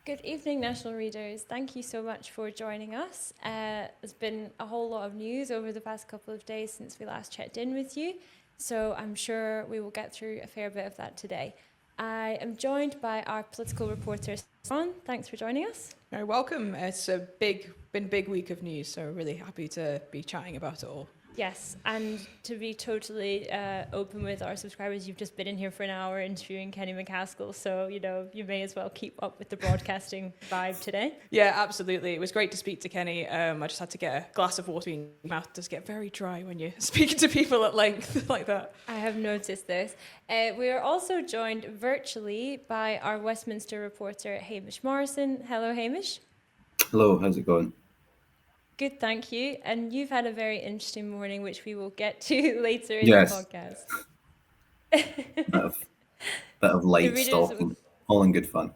Good evening, National Readers. Thank you so much for joining us. There's been a whole lot of news over the past couple of days since we last checked in with you, so I'm sure we will get through a fair bit of that today. I am joined by our political reporter, Ron. Thanks for joining us. You're welcome. It's been big week of news, so really happy to be chatting about it all. Yes, and to be totally open with our subscribers, you've just been in here for an hour interviewing Kenny McCaskill, so you may as well keep up with the broadcasting vibe today. Yeah, absolutely. It was great to speak to Kenny. I just had to get a glass of water in your mouth. It does get very dry when you speak to people at length like that. I have noticed this. We are also joined virtually by our Westminster reporter, Hamish Morrison. Hello, Hamish. Hello, how's it going? Good, thank you. And you've had a very interesting morning, which we will get to later in Yes. the podcast. bit of light stalking, all in good fun.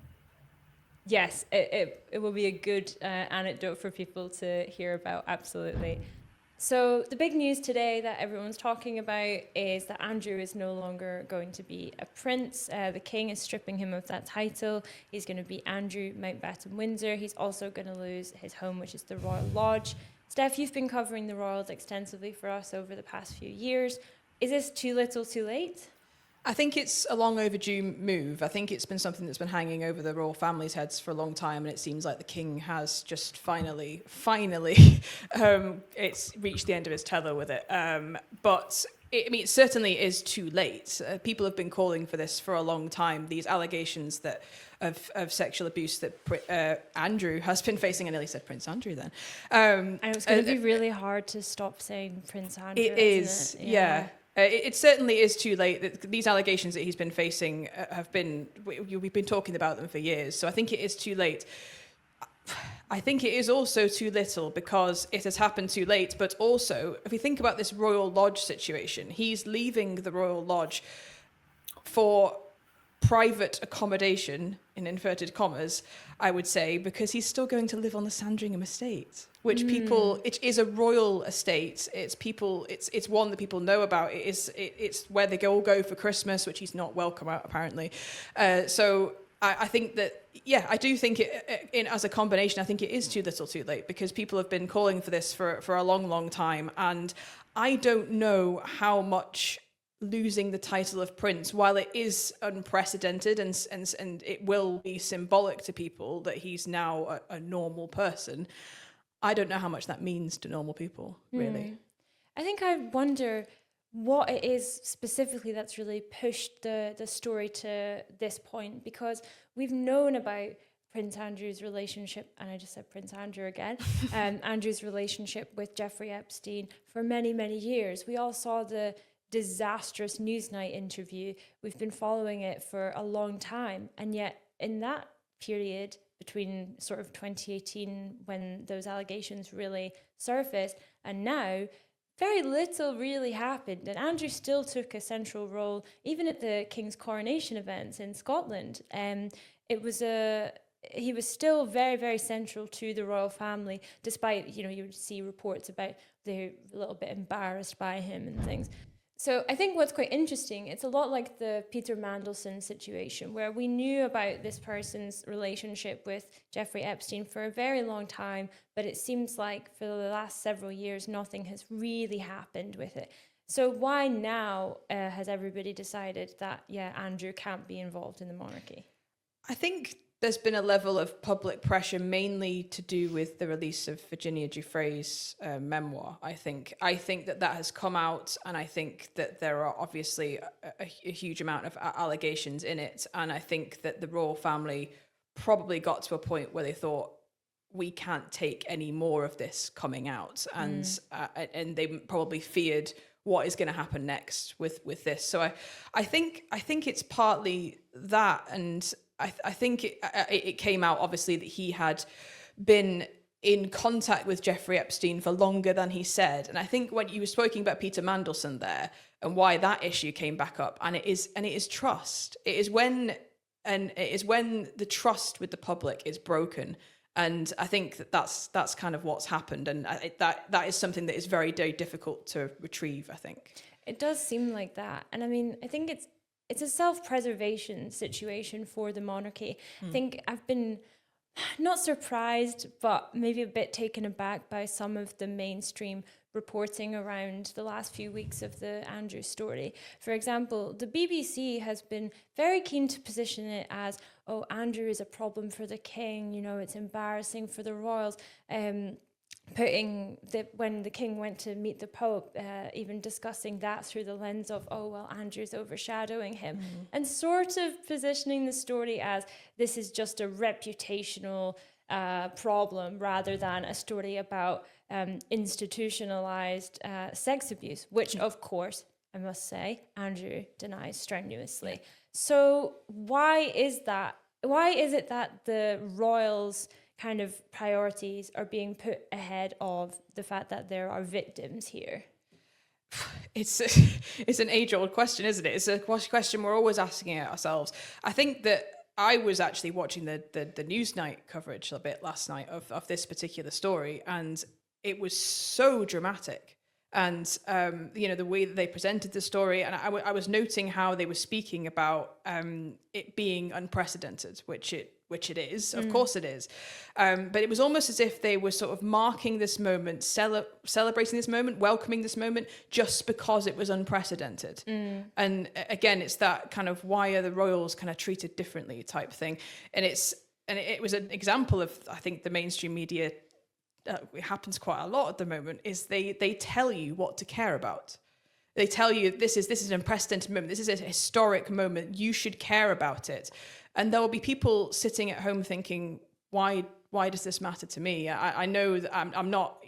Yes, it will be a good anecdote for people to hear about, absolutely. So the big news today that everyone's talking about is that Andrew is no longer going to be a prince. The king is stripping him of that title. He's going to be Andrew Mountbatten Windsor. He's also going to lose his home, which is the Royal Lodge. Steph, you've been covering the royals extensively for us over the past few years. Is this too little, too late? I think it's a long overdue move. I think it's been something that's been hanging over the royal family's heads for a long time, and it seems like the king has just finally, it's reached the end of his tether with it. But it certainly is too late. People have been calling for this for a long time. These allegations of sexual abuse that Andrew has been facing. I nearly said Prince Andrew then. And it's going to be really hard to stop saying Prince Andrew. It is, isn't it? yeah. It certainly is too late. These allegations that he's been facing we've been talking about them for years. So I think it is too late. I think it is also too little because it has happened too late. But also, if we think about this Royal Lodge situation, he's leaving the Royal Lodge for private accommodation, in inverted commas, I would say, because he's still going to live on the Sandringham estate, which it is a royal estate. It's one that people know about. It's where they all go for Christmas, which he's not welcome at, apparently. So I think that, yeah, I do think as a combination, I think it is too little too late because people have been calling for this for a long, long time. And I don't know how much losing the title of prince, while it is unprecedented and it will be symbolic to people that he's now a normal person, I don't know how much that means to normal people, really. I think I wonder what it is specifically that's really pushed the story to this point, because we've known about Prince Andrew's relationship, and I just said Prince Andrew again, Andrew's relationship with Jeffrey Epstein for many, many years. We all saw the disastrous Newsnight interview. We've been following it for a long time, and yet in that period between sort of 2018 when those allegations really surfaced and now, very little really happened, and Andrew still took a central role even at the King's coronation events in Scotland. He was still very, very central to the royal family, despite, you would see reports about they're a little bit embarrassed by him and things. So I think what's quite interesting, it's a lot like the Peter Mandelson situation, where we knew about this person's relationship with Jeffrey Epstein for a very long time, but it seems like for the last several years, nothing has really happened with it. So why now has everybody decided that, Andrew can't be involved in the monarchy? I think there's been a level of public pressure, mainly to do with the release of Virginia Giuffre's memoir. I think that has come out, and I think that there are obviously a huge amount of allegations in it. And I think that the royal family probably got to a point where they thought, we can't take any more of this coming out, and they probably feared what is going to happen next with this. So I think it's partly that, and I think it came out, obviously, that he had been in contact with Jeffrey Epstein for longer than he said. And I think when you were speaking about Peter Mandelson there and why that issue came back up, and it is trust. It is when the trust with the public is broken. And I think that's kind of what's happened. And that is something that is very, very difficult to retrieve, I think. It does seem like that. And I mean, I think it's a self-preservation situation for the monarchy. I think I've been not surprised, but maybe a bit taken aback by some of the mainstream reporting around the last few weeks of the Andrew story. For example, the BBC has been very keen to position it as, oh, Andrew is a problem for the king, it's embarrassing for the royals. Putting when the king went to meet the Pope, even discussing that through the lens of, oh, well, Andrew's overshadowing him, and sort of positioning the story as this is just a reputational problem rather than a story about institutionalized sex abuse, which, of course, I must say, Andrew denies strenuously. So why is that? Why is it that the royals' kind of priorities are being put ahead of the fact that there are victims here? It's an age-old question, isn't it? It's a question we're always asking ourselves. I think that I was actually watching the Newsnight coverage a bit last night of this particular story, and it was so dramatic. And the way that they presented the story, and I was noting how they were speaking about it being unprecedented, which it is, of course it is. But it was almost as if they were sort of marking this moment, celebrating this moment, welcoming this moment, just because it was unprecedented. And again, it's that kind of, why are the royals kind of treated differently type thing. And it was an example of, I think, the mainstream media. It happens quite a lot at the moment, is they tell you what to care about. They tell you this is an unprecedented moment, this is a historic moment, you should care about it. And there will be people sitting at home thinking, why does this matter to me? I know that I'm not,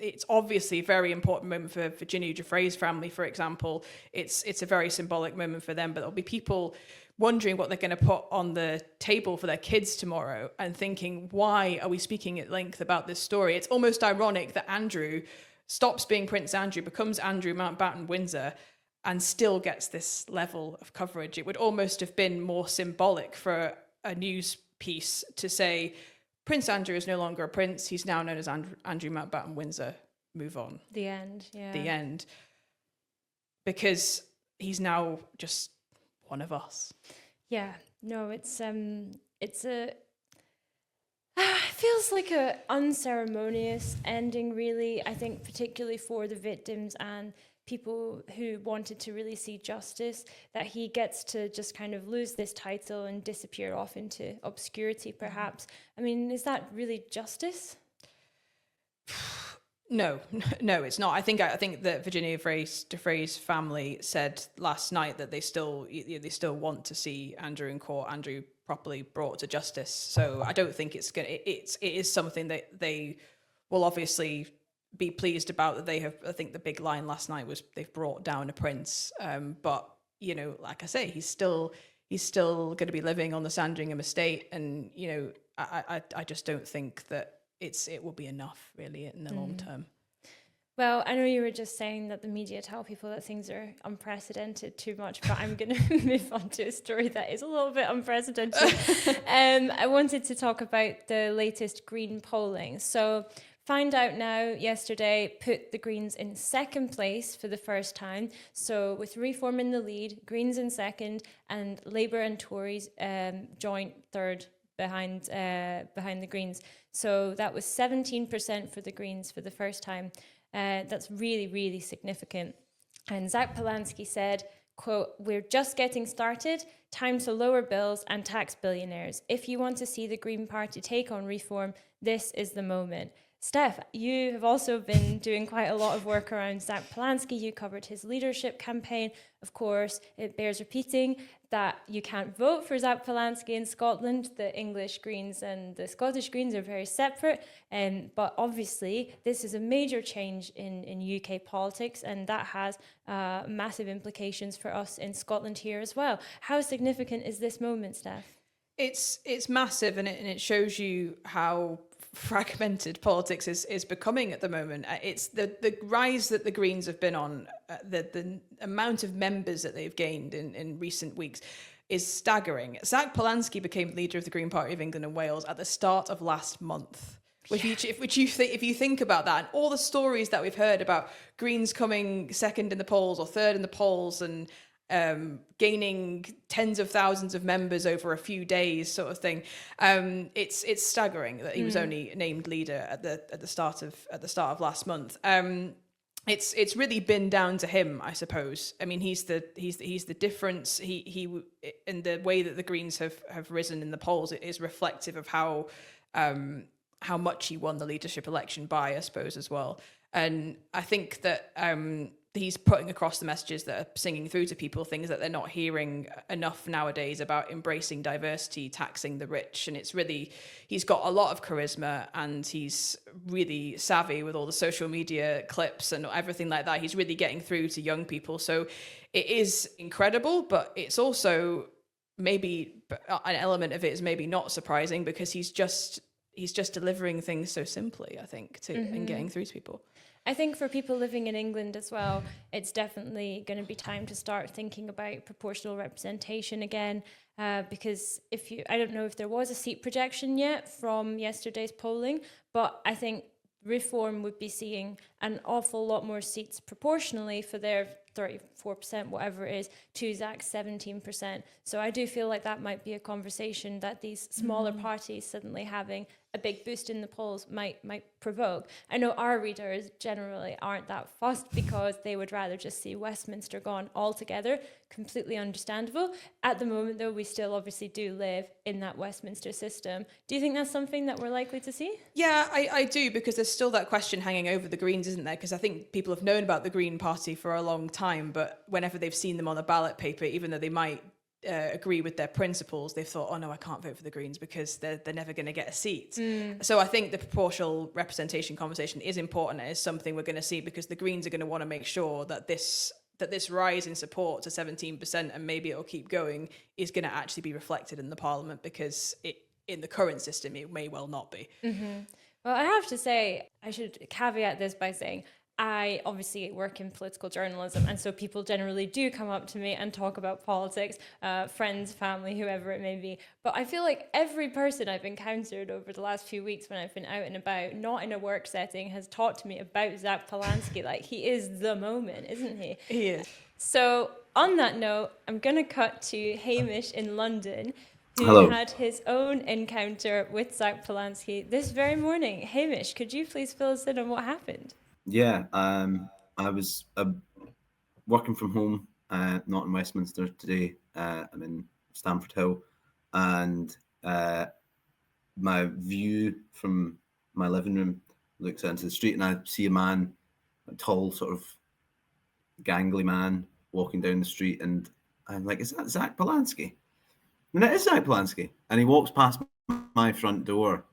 it's obviously a very important moment for Virginia Giuffre's family, for example. It's a very symbolic moment for them, but there'll be people wondering what they're going to put on the table for their kids tomorrow and thinking, why are we speaking at length about this story? It's almost ironic that Andrew stops being Prince Andrew, becomes Andrew Mountbatten Windsor, and still gets this level of coverage. It would almost have been more symbolic for a news piece to say, Prince Andrew is no longer a prince, he's now known as Andrew Mountbatten Windsor. Move on. The end, yeah. The end. Because he's now just one of us. Yeah, no, it feels like a unceremonious ending, really. I think particularly for the victims and people who wanted to really see justice, that he gets to just kind of lose this title and disappear off into obscurity, perhaps. I mean, is that really justice? No, it's not. I think that Virginia Giuffre's family said last night that they still want to see Andrew in court, Andrew properly brought to justice. So I don't think it is something that they will obviously be pleased about, that they have. I think the big line last night was they've brought down a prince. But like I say, he's still going to be living on the Sandringham estate, and I just don't think that it will be enough, really, in the long term. Well, I know you were just saying that the media tell people that things are unprecedented too much, but I'm going to move on to a story that is a little bit unprecedented. I wanted to talk about the latest Green polling. So Find Out Now yesterday put the Greens in second place for the first time. So with Reform in the lead, Greens in second, and Labour and Tories joint third behind the Greens. So that was 17% for the Greens for the first time. That's really, really significant. And Zach Polanski said, quote, "We're just getting started. Time to lower bills and tax billionaires. If you want to see the Green Party take on reform, this is the moment." Steph, you have also been doing quite a lot of work around Zach Polanski. You covered his leadership campaign. Of course, it bears repeating that you can't vote for Zach Polanski in Scotland. The English Greens and the Scottish Greens are very separate. But obviously, this is a major change in UK politics, and that has massive implications for us in Scotland here as well. How significant is this moment, Steph? It's massive, and it shows you how fragmented politics is becoming at the moment. It's the rise that the Greens have been on, the amount of members that they've gained in recent weeks is staggering. Zach Polanski became leader of the Green Party of England and Wales at the start of last month. If you think about that, and all the stories that we've heard about Greens coming second in the polls or third in the polls, and gaining tens of thousands of members over a few days, sort of thing. It's staggering that he was only named leader at the start of last month. It's really been down to him, I suppose. I mean, he's the difference. He in the way that the Greens have risen in the polls, it is reflective of how much he won the leadership election by, I suppose, as well. And I think that he's putting across the messages that are singing through to people, things that they're not hearing enough nowadays about embracing diversity, taxing the rich. And it's really, he's got a lot of charisma and he's really savvy with all the social media clips and everything like that. He's really getting through to young people. So it is incredible, but it's also maybe an element of it is maybe not surprising because he's just delivering things so simply, I think, and getting through to people. I think for people living in England as well, it's definitely going to be time to start thinking about proportional representation again, because I don't know if there was a seat projection yet from yesterday's polling, but I think Reform would be seeing an awful lot more seats proportionally for their 34%, whatever it is, to Zach's 17%. So I do feel like that might be a conversation that these smaller parties suddenly having a big boost in the polls might provoke. I know our readers generally aren't that fussed because they would rather just see Westminster gone altogether. Completely understandable. At the moment, though, we still obviously do live in that Westminster system. Do you think that's something that we're likely to see? Yeah, I do, because there's still that question hanging over the Greens, isn't there? Because I think people have known about the Green Party for a long time, but whenever they've seen them on the ballot paper, even though they might agree with their principles, they've thought, oh no, I can't vote for the Greens because they're never going to get a seat. So I think the proportional representation conversation is important and is something we're going to see, because the Greens are going to want to make sure that this rise in support to 17%, and maybe it'll keep going, is going to actually be reflected in the Parliament, because in the current system it may well not be. Well, I have to say, I should caveat this by saying I obviously work in political journalism, and so people generally do come up to me and talk about politics, friends, family, whoever it may be. But I feel like every person I've encountered over the last few weeks when I've been out and about, not in a work setting, has talked to me about Zach Polanski. Like, he is the moment, isn't he? He is. So on that note, I'm going to cut to Hamish in London, who Hello. had his own encounter with Zach Polanski this very morning. Hamish, could you please fill us in on what happened? Yeah, I was working from home, not in Westminster today. I'm in Stamford Hill, and my view from my living room looks out into the street, and I see a man, a tall, sort of gangly man, walking down the street, and I'm like, is that Zach Polanski? And it is Zach Polanski, and he walks past my front door.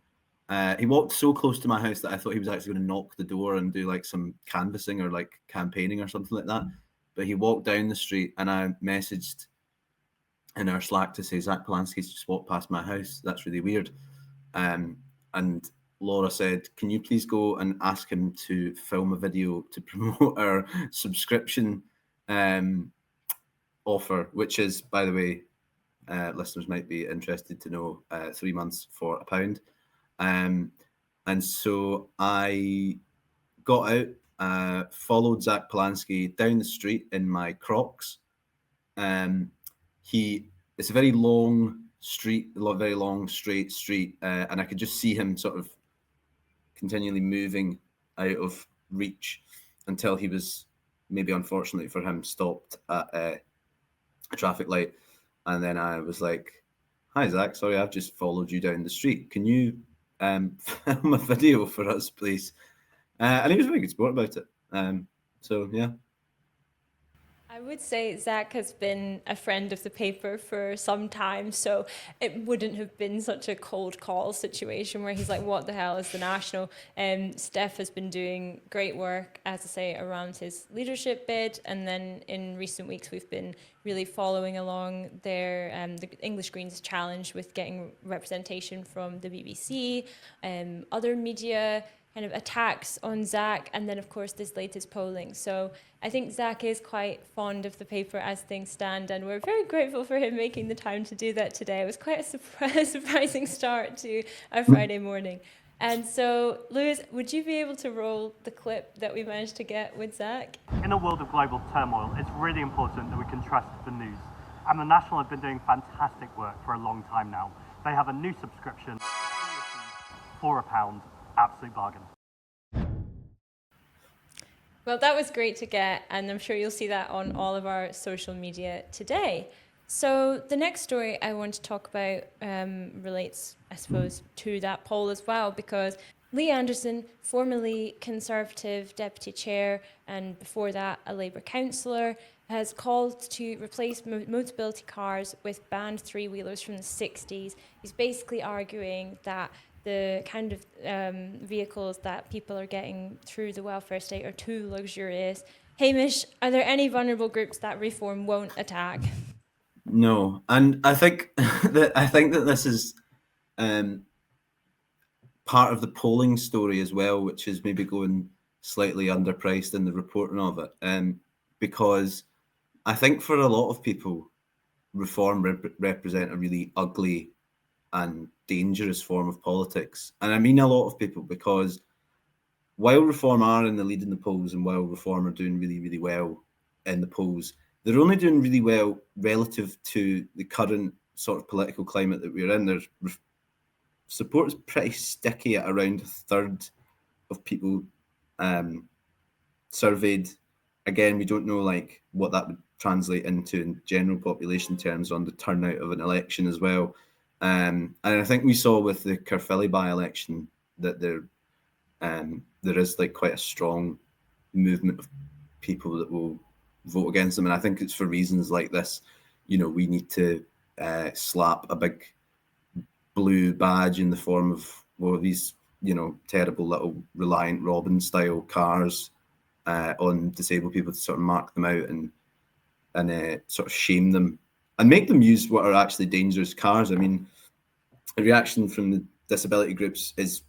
He walked so close to my house that I thought he was actually going to knock the door and do like some canvassing or like campaigning or something like that. But he walked down the street, and I messaged in our Slack to say, Zach Polanski's just walked past my house. That's really weird. And Laura said, can you please go and ask him to film a video to promote our subscription offer, which is, by the way, listeners might be interested to know, 3 months for £1. And so I got out, followed Zach Polanski down the street in my Crocs. It's a very long street, very long, straight street, and I could just see him sort of continually moving out of reach until he was, maybe unfortunately for him, stopped at a traffic light. And then I was like, hi, Zach, sorry, I've just followed you down the street. Can you film a video for us, please? And he was a very good sport about it. So, yeah. I would say Zach has been a friend of the paper for some time, so it wouldn't have been such a cold call situation where he's like, what the hell is the National? Steph has been doing great work, as I say, around his leadership bid, and then in recent weeks we've been really following along their the English Greens challenge with getting representation from the BBC, other media, kind of attacks on Zach, and then of course this latest polling. So I think Zach is quite fond of the paper as things stand, and we're very grateful for him making the time to do that today. It was quite a surprising start to a Friday morning. And so, Lewis, would you be able to roll the clip that we managed to get with Zach? In a world of global turmoil, it's really important that we can trust the news. And the National have been doing fantastic work for a long time now. They have a new subscription for £1, absolute bargain. Well, that was great to get, and I'm sure you'll see that on all of our social media today. So the next story I want to talk about relates, I suppose, to that poll as well, because Lee Anderson, formerly Conservative Deputy Chair and before that a Labour councillor, has called to replace Motability cars with banned three-wheelers from the 60s. He's basically arguing that the kind of vehicles that people are getting through the welfare state are too luxurious. Hamish, are there any vulnerable groups that reform won't attack? No, and I think that this is part of the polling story as well, which is maybe going slightly underpriced in the reporting of it, because I think for a lot of people, reform represent a really ugly and dangerous form of politics, and I mean a lot of people, because while reform are in the lead in the polls, and while reform are doing really, really well in the polls, they're only doing really well relative to the current sort of political climate that we're in. Their support is pretty sticky at around a third of people surveyed. Again, we don't know like what that would translate into in general population terms on the turnout of an election as well. And I think we saw with the Caerphilly by-election that there is like quite a strong movement of people that will vote against them, and I think it's for reasons like this. You know, we need to slap a big blue badge in the form of one of these, you know, terrible little Reliant Robin style cars on disabled people to sort of mark them out and sort of shame them and make them use what are actually dangerous cars. I mean, the reaction from the disability groups is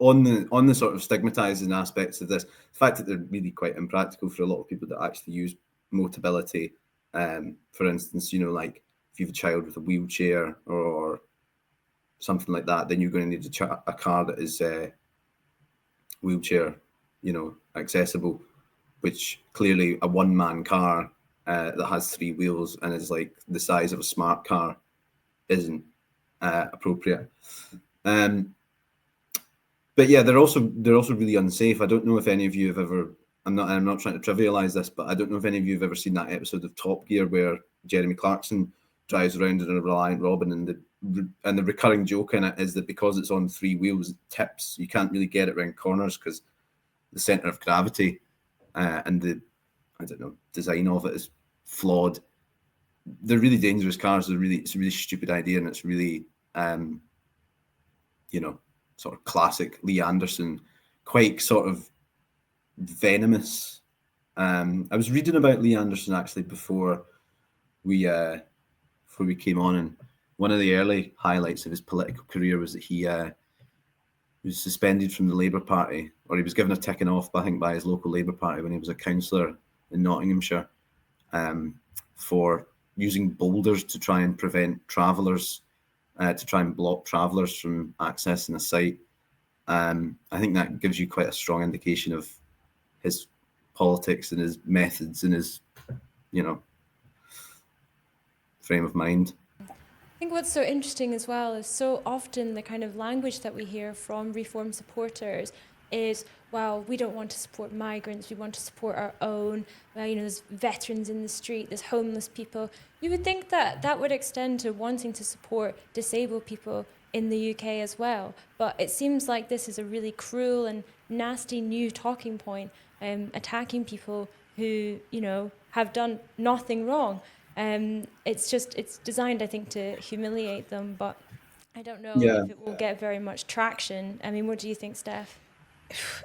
on the sort of stigmatizing aspects of this, the fact that they're really quite impractical for a lot of people that actually use Motability. For instance, you know, like if you have a child with a wheelchair or something like that, then you're going to need a car that is wheelchair, you know, accessible, which clearly a one-man car that has three wheels and is like the size of a smart car isn't appropriate. But yeah, they're also really unsafe. I don't know if any of you have ever. I'm not trying to trivialize this, but I don't know if any of you have ever seen that episode of Top Gear where Jeremy Clarkson drives around in a Reliant Robin, and the recurring joke in it is that because it's on three wheels, it tips. You can't really get it around corners because the center of gravity and the design of it is flawed. They're really dangerous cars. It's a really stupid idea, and it's really sort of classic Lee Anderson, quite sort of venomous. I was reading about Lee Anderson actually before we came on, and one of the early highlights of his political career was that he was suspended from the Labour Party, or he was given a ticking off, I think, by his local Labour Party when he was a councillor in Nottinghamshire for using boulders to try and prevent travellers. To try and block travellers from accessing a site. I think that gives you quite a strong indication of his politics and his methods and his, you know, frame of mind. I think what's so interesting as well is so often the kind of language that we hear from reform supporters is, well, we don't want to support migrants, we want to support our own. Well, you know, there's veterans in the street, there's homeless people. You would think that that would extend to wanting to support disabled people in the UK as well. But it seems like this is a really cruel and nasty new talking point, attacking people who, you know, have done nothing wrong. It's designed, I think, to humiliate them, but I don't know if it will get very much traction. I mean, what do you think, Steph?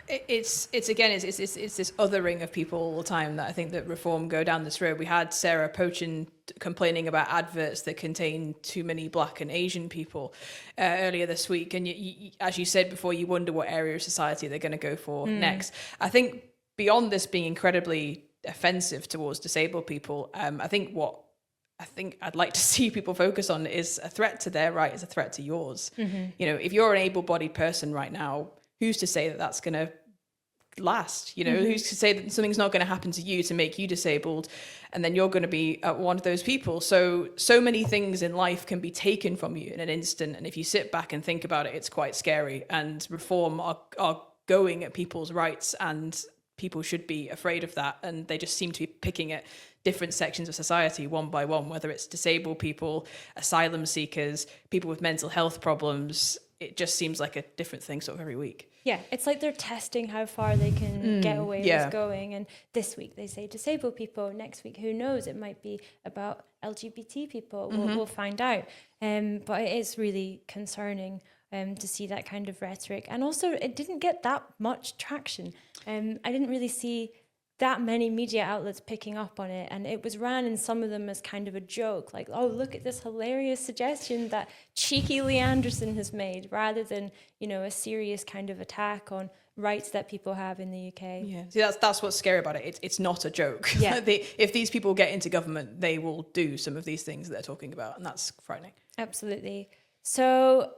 It's this othering of people all the time that I think that reform go down this road. We had Sarah Pochin complaining about adverts that contain too many Black and Asian people earlier this week, and you, as you said before, you wonder what area of society they're going to go for next. I think beyond this being incredibly offensive towards disabled people, I think what I think I'd like to see people focus on is a threat to their right is a threat to yours. Mm-hmm. You know, if you're an able-bodied person right now, who's to say that that's going to last? You know, Mm-hmm. who's to say that something's not going to happen to you to make you disabled, and then you're going to be one of those people? So many things in life can be taken from you in an instant, and if you sit back and think about it, it's quite scary. And reform are going at people's rights, and people should be afraid of that, and they just seem to be picking at different sections of society one by one, whether it's disabled people, asylum seekers, people with mental health problems. It just seems like a different thing sort of every week. Yeah, it's like they're testing how far they can get away yeah. with going. And this week they say disabled people. Next week, who knows? It might be about LGBT people. We'll find out. But it is really concerning to see that kind of rhetoric. And also, it didn't get that much traction. I didn't really see that many media outlets picking up on it, and it was ran in some of them as kind of a joke, like, oh, look at this hilarious suggestion that cheeky Lee Anderson has made, rather than, you know, a serious kind of attack on rights that people have in the UK. Yeah, see, that's what's scary about it. It's not a joke. Yeah. If these people get into government, they will do some of these things that they're talking about, and that's frightening. Absolutely. So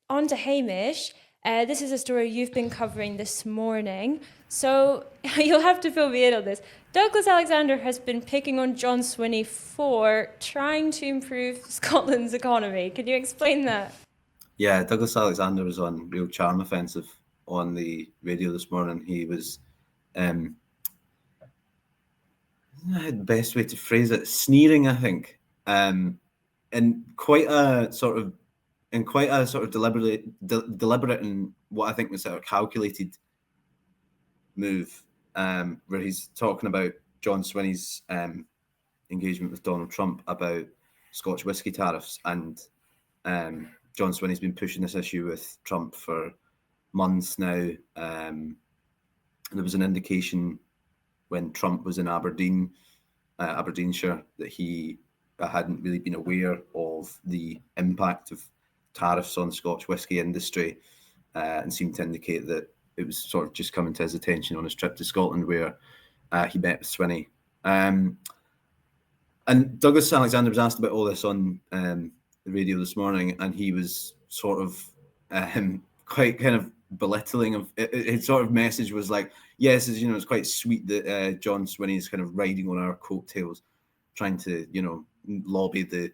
on to Hamish. This is a story you've been covering this morning, so you'll have to fill me in on this. Douglas Alexander has been picking on John Swinney for trying to improve Scotland's economy. Can you explain that? Yeah, Douglas Alexander was on Real Charm Offensive on the radio this morning. He was, the best way to phrase it, sneering, I think, in quite a sort of deliberate and what I think was sort of calculated move, where he's talking about John Swinney's engagement with Donald Trump about Scotch whisky tariffs, and John Swinney's been pushing this issue with Trump for months now. There was an indication when Trump was in Aberdeenshire, that he hadn't really been aware of the impact of tariffs on the Scotch whisky industry, and seemed to indicate that it was sort of just coming to his attention on his trip to Scotland, where he met with Swinney. And Douglas Alexander was asked about all this on the radio this morning, and he was sort of quite kind of belittling of it. His sort of message was like, yes, you know, it's quite sweet that John Swinney is kind of riding on our coattails, trying to, you know, lobby the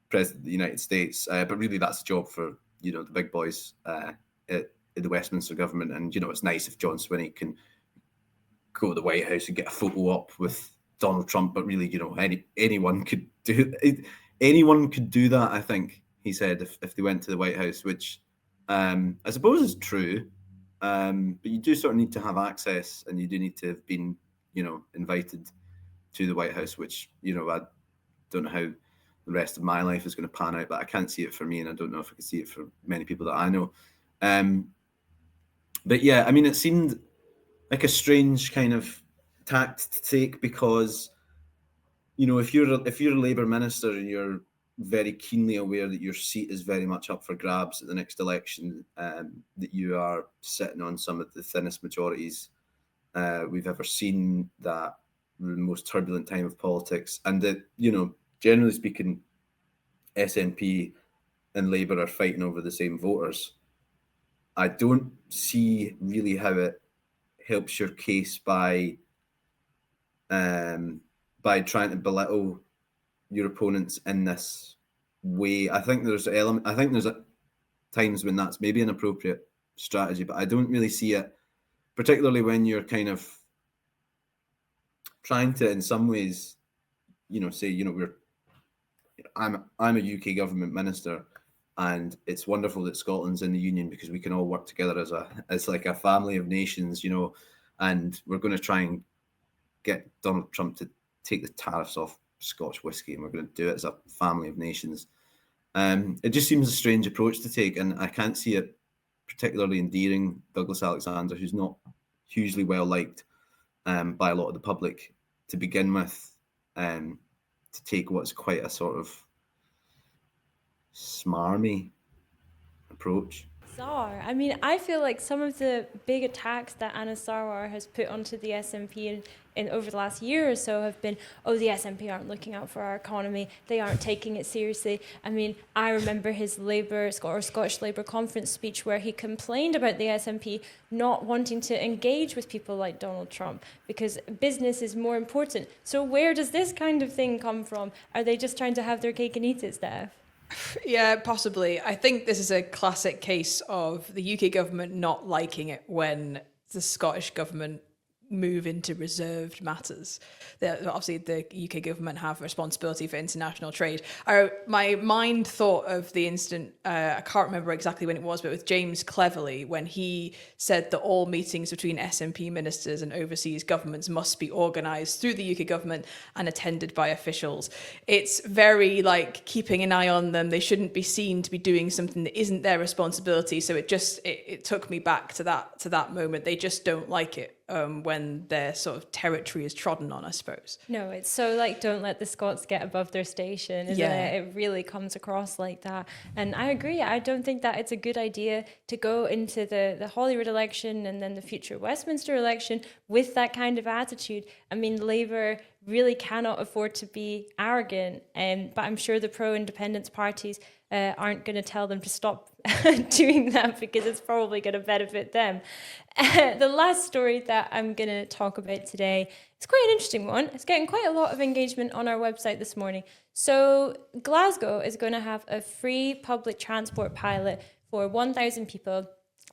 President of the United States, but really that's a job for, you know, the big boys at the Westminster government. And, you know, it's nice if John Swinney can go to the White House and get a photo up with Donald Trump, but really, you know, anyone could do that, I think, he said, if they went to the White House, which I suppose is true, but you do sort of need to have access, and you do need to have been, you know, invited to the White House, which, you know, I don't know how the rest of my life is going to pan out, but I can't see it for me, and I don't know if I can see it for many people that I know. But yeah, I mean, it seemed like a strange kind of tact to take, because, you know, if you're a Labour minister and you're very keenly aware that your seat is very much up for grabs at the next election, that you are sitting on some of the thinnest majorities we've ever seen, that the most turbulent time of politics, and that, you know, generally speaking, SNP and Labour are fighting over the same voters. I don't see really how it helps your case by trying to belittle your opponents in this way. I think there's times when that's maybe an appropriate strategy, but I don't really see it, particularly when you're kind of trying to, in some ways, you know, say, you know, I'm a UK government minister, and it's wonderful that Scotland's in the union because we can all work together as like a family of nations, you know, and we're going to try and get Donald Trump to take the tariffs off Scotch whisky, and we're going to do it as a family of nations. It just seems a strange approach to take, and I can't see it particularly endearing Douglas Alexander, who's not hugely well liked by a lot of the public to begin with, to take what's quite a sort of smarmy approach. Bizarre. I mean, I feel like some of the big attacks that Anna Sarwar has put onto the SNP in over the last year or so have been, oh, the SNP aren't looking out for our economy. They aren't taking it seriously. I mean, I remember his Scottish Labour conference speech where he complained about the SNP not wanting to engage with people like Donald Trump because business is more important. So where does this kind of thing come from? Are they just trying to have their cake and eat it, Steph? Yeah, possibly. I think this is a classic case of the UK government not liking it when the Scottish government move into reserved matters. Obviously, the UK government have responsibility for international trade. My mind thought of the incident, I can't remember exactly when it was, but with James Cleverly, when he said that all meetings between SNP ministers and overseas governments must be organised through the UK government and attended by officials. It's very like keeping an eye on them. They shouldn't be seen to be doing something that isn't their responsibility. So it took me back to that moment. They just don't like it. When their sort of territory is trodden on, I suppose. No, it's so like, don't let the Scots get above their station, isn't it? It really comes across like that. And I agree. I don't think that it's a good idea to go into the Holyrood election and then the future Westminster election with that kind of attitude. I mean, Labour really cannot afford to be arrogant, but I'm sure the pro-independence parties aren't going to tell them to stop doing that because it's probably going to benefit them. The last story that I'm going to talk about today is quite an interesting one. It's getting quite a lot of engagement on our website this morning. So Glasgow is going to have a free public transport pilot for 1,000 people.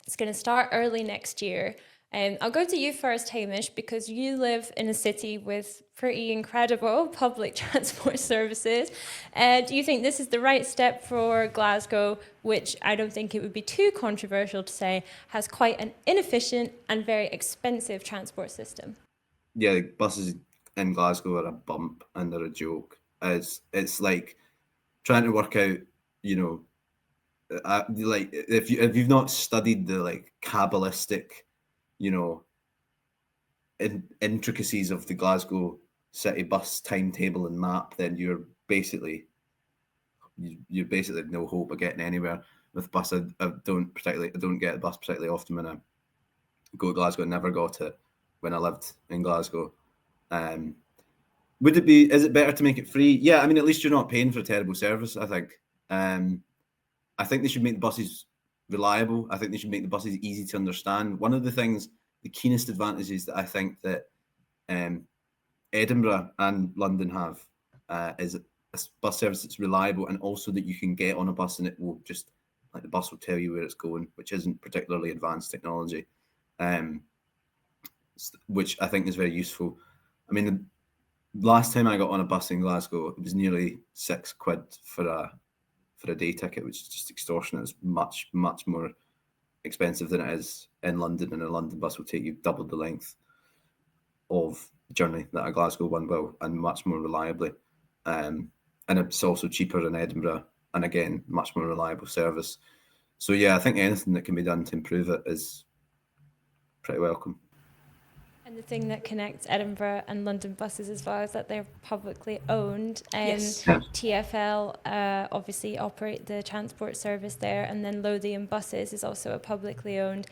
It's going to start early next year. I'll go to you first, Hamish, because you live in a city with pretty incredible public transport services. Do you think this is the right step for Glasgow, which I don't think it would be too controversial to say has quite an inefficient and very expensive transport system? Yeah, buses in Glasgow are a bump and they're a joke. It's like trying to work out, like if you've not studied the like Kabbalistic, intricacies of the Glasgow city bus timetable and map, then you're basically no hope of getting anywhere with bus. I don't get a bus particularly often when I go to Glasgow. I never got it when I lived in Glasgow. Is it better to make it free? Yeah, I mean, at least you're not paying for a terrible service, I think. I think they should make the buses reliable. I think they should make the buses easy to understand. One of the keenest advantages that I think that Edinburgh and London have is a bus service that's reliable, and also that you can get on a bus and it will just, like, the bus will tell you where it's going, which isn't particularly advanced technology, which I think is very useful. I mean, the last time I got on a bus in Glasgow, it was nearly £6 for a day ticket, which is just extortionate. It's much, much more expensive than it is in London, and a London bus will take you double the length of journey that a Glasgow one will, and much more reliably. And it's also cheaper in Edinburgh, and again, much more reliable service. So yeah, I think anything that can be done to improve it is pretty welcome. And the thing that connects Edinburgh and London buses as well is that they're publicly owned. Yes. TfL obviously operate the transport service there, and then Lothian Buses is also a publicly owned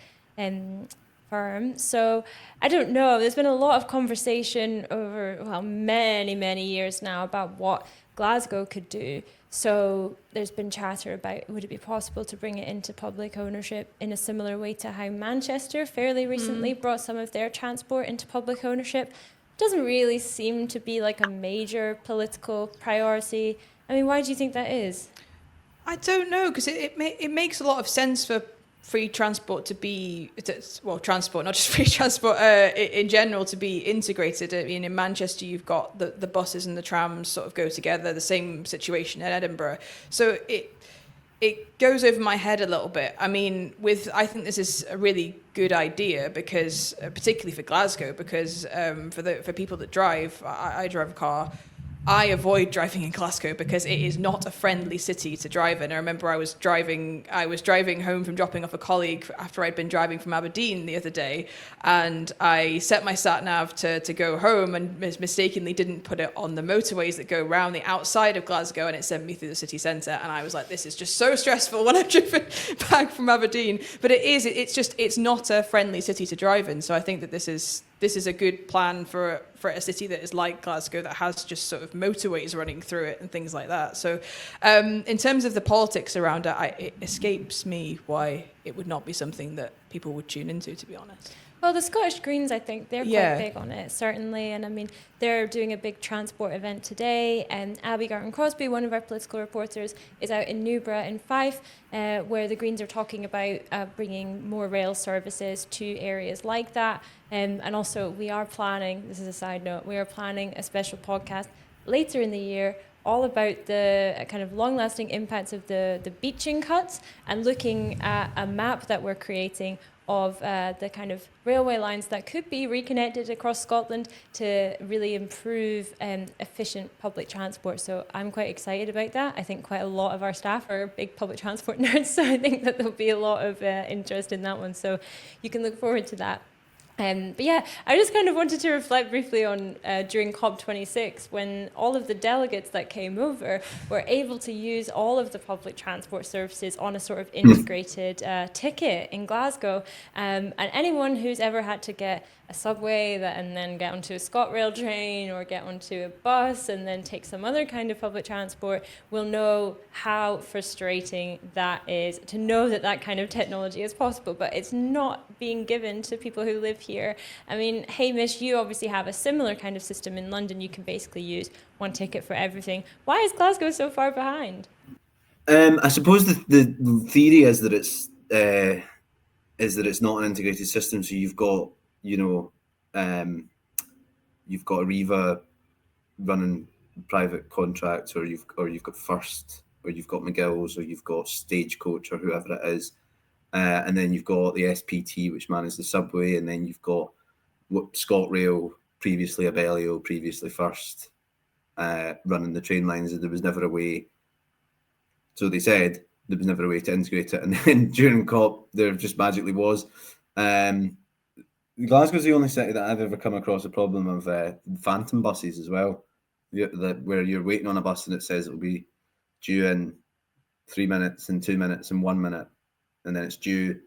firm. So I don't know. There's been a lot of conversation over many, many years now about what Glasgow could do. So there's been chatter about, would it be possible to bring it into public ownership in a similar way to how Manchester fairly recently brought some of their transport into public ownership? Doesn't really seem to be like a major political priority. I mean, why do you think that is? I don't know, because it makes a lot of sense for free transport to be, transport, not just free transport, in general, to be integrated. I mean, in Manchester, you've got the buses and the trams sort of go together, the same situation in Edinburgh. So it goes over my head a little bit. I mean, I think this is a really good idea, because particularly for Glasgow, because for people that drive, I drive a car. I avoid driving in Glasgow because it is not a friendly city to drive in. I remember I was driving home from dropping off a colleague after I'd been driving from Aberdeen the other day, and I set my sat nav to go home and mistakenly didn't put it on the motorways that go around the outside of Glasgow, and it sent me through the city centre, and I was like, this is just so stressful when I've driven back from Aberdeen. But it's not a friendly city to drive in. So I think that this is a good plan for a city that is like Glasgow, that has just sort of motorways running through it and things like that. So in terms of the politics around it, it escapes me why it would not be something that people would tune into, to be honest. Well, the Scottish Greens, I think, they're quite big on it, certainly. And I mean, they're doing a big transport event today. And Abby Garton-Crosby, one of our political reporters, is out in Newborough in Fife, where the Greens are talking about bringing more rail services to areas like that. And also, we are planning, this is a side note, we are planning a special podcast later in the year all about the kind of long-lasting impacts of the beaching cuts, and looking at a map that we're creating of the kind of railway lines that could be reconnected across Scotland to really improve efficient public transport. So I'm quite excited about that. I think quite a lot of our staff are big public transport nerds, so I think that there'll be a lot of interest in that one. So you can look forward to that. But yeah, I just kind of wanted to reflect briefly on during COP26, when all of the delegates that came over were able to use all of the public transport services on a sort of integrated ticket in Glasgow. And anyone who's ever had to get a subway and then get onto a ScotRail train or get onto a bus and then take some other kind of public transport will know how frustrating that is, to know that that kind of technology is possible, but it's not being given to people who live here. I mean, Hamish, you obviously have a similar kind of system in London. You can basically use one ticket for everything. Why is Glasgow so far behind? I suppose the theory is that it's not an integrated system. So you've got Arriva running private contracts, or you've got First, or you've got McGill's, or you've got Stagecoach, or whoever it is, and then you've got the SPT, which manages the subway, and then you've got ScotRail, previously Abellio, previously First, running the train lines. And there was never a way. So they said there was never a way to integrate it, and then during COP, there just magically was. Glasgow's the only city that I've ever come across a problem of phantom buses as well, where you're waiting on a bus and it says it'll be due in 3 minutes and 2 minutes and 1 minute, and then it's due,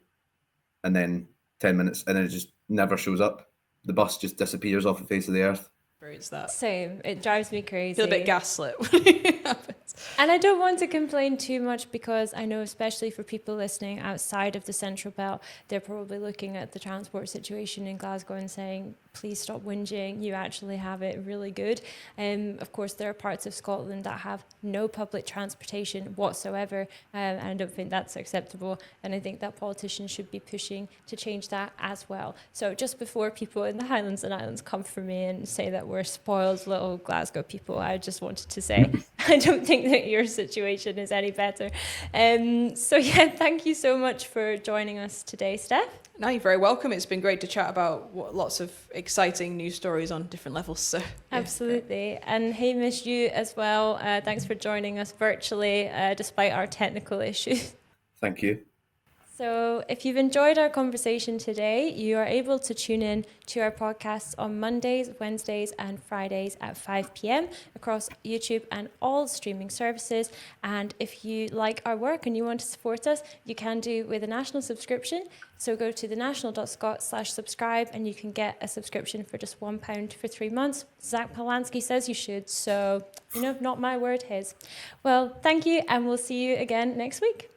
and then 10 minutes, and then it just never shows up. The bus just disappears off the face of the earth. It's that. Same. It drives me crazy. I feel a bit gaslit when it happens. And I don't want to complain too much, because I know, especially for people listening outside of the Central Belt, they're probably looking at the transport situation in Glasgow and saying, please stop whinging, you actually have it really good. Of course, there are parts of Scotland that have no public transportation whatsoever, and I don't think that's acceptable, and I think that politicians should be pushing to change that as well. So just before people in the Highlands and Islands come for me and say that we're spoiled little Glasgow people, I just wanted to say I don't think that your situation is any better. So yeah, thank you so much for joining us today, Steph. No, you're very welcome. It's been great to chat about lots of exciting news stories on different levels. So, yeah. Absolutely. And Hamish, you as well. Thanks for joining us virtually, despite our technical issues. Thank you. So if you've enjoyed our conversation today, you are able to tune in to our podcasts on Mondays, Wednesdays and Fridays at 5 p.m. across YouTube and all streaming services. And if you like our work and you want to support us, you can do with a national subscription. So go to thenational.scot/subscribe and you can get a subscription for just £1 for 3 months. Zach Polanski says you should. So, not my word, his. Well, thank you, and we'll see you again next week.